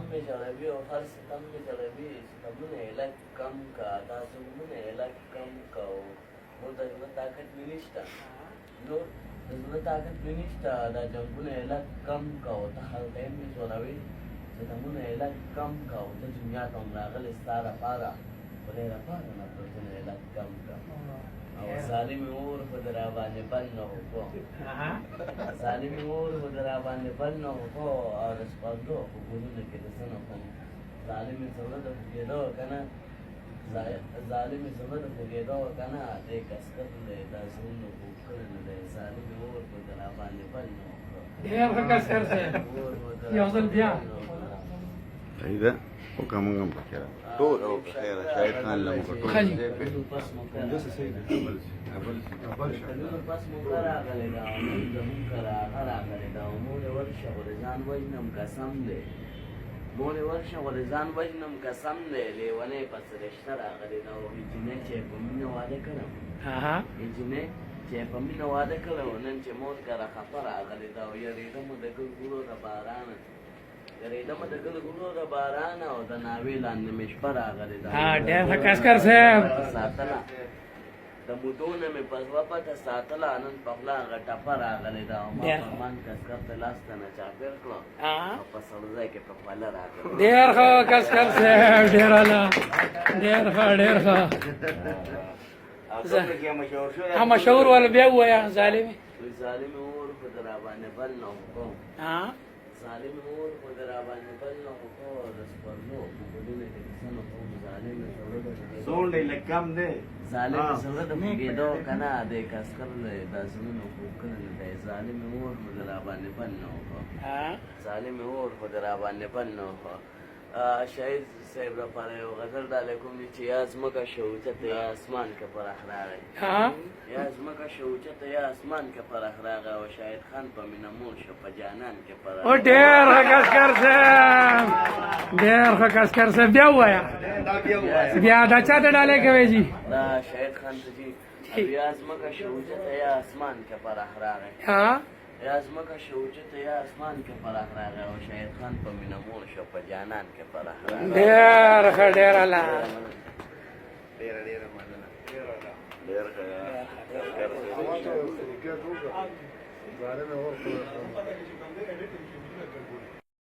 में जलेबी और हर सितम में जलेबी सितमने elak kam ka tasumune elak kam ka वो दजमत ताकत मिनिस्टा नो दजमत ताकत मिनिस्टा दा जंगुने elak kam ka होता हर टाइम में जोरावी सितमने elak kam का होता दुनिया का उम्रागल इस्तारा पारा बोले रपारा ना तो जने elak kam का और सालिम और खुदराबाने बन्नो को सालिम और खुदराबाने बन्नो को और स्पर्धो को गुरुने के दसनो को सालिम सवरद के दो कना सालिम सवरद के दो कना दे कस्कर ले दासुनो को करने दे सालिम और खुदराबाने बन्नो को ढेर कस्कर से يوصل بيان إذا وكم بكرة طول أو بخير شاهدخان لما كنت خلي بس مكرا غلدا مكرا غرا غلدا مول ورشه ورزان وجنم قسم دے مول ورشه ورزان وجنم قسم دے لیونه پس رشتہ غلدا او جنې چې په مینه واده کړم ها جنې چې په مینه واده کړم نن چې مور کرا خبر غلدا او یریدم د ګورو د باران یریدم د ګورو د باران او د ناوی لاندې مشبر غلدا ها ډېر کسکر صاحب ساتلا د مودونه مې پزوا پته ساتله نن په خلا غټه پر راغلی دا ما فرمان کسکر ته لاس ته نه چاپېر کړو په سړځای کې په خپله راغلی ډېر ښه کسکر صاحب ډېر اعلی ډېر ښه ډېر ښه ها مشهور ول بیا ووایه ظالمې ظالم اور خو د راباندې بل نه وکړو ظالم اور خو د راباندې بل نه وکړو د سپرلو په ګلونه کې کسانو په ظالم سونډې لږ کم دی ظالم زړه د کېدو که نه دی کسکر د زړونو خوبونه دی ظالم اور خو د راباندې بل نه وکړو ظالم اور خو د راباندې بل نه وکړو شاهد صاحب لپاره یو غزل ډالۍ کوم چې یا ځمکه شه اوچته یا اسمان که پرخ راغی یا ځمکه شه اوچته یا اسمان که پرخ راغی او شاهدخان په مینه مور شه په جانان کې پرخ او ډېر ښه کسکر صاحب ډېر ښه کسکر صاحب بیا ووایه بیا دا چا ته ډالۍ کوې جي دا شاهدخان ته جي یا ځمکه شه اوچته یا اسمان که پرخ راغی یا ځمکه شه اوچته یا اسمان کې پرخ راغی او شاهدخان په مینه مور شه په جانان کې پرخ راغی ډېر ښه ډېر اعلی ډېره مننه ډېر ښه ظالم اور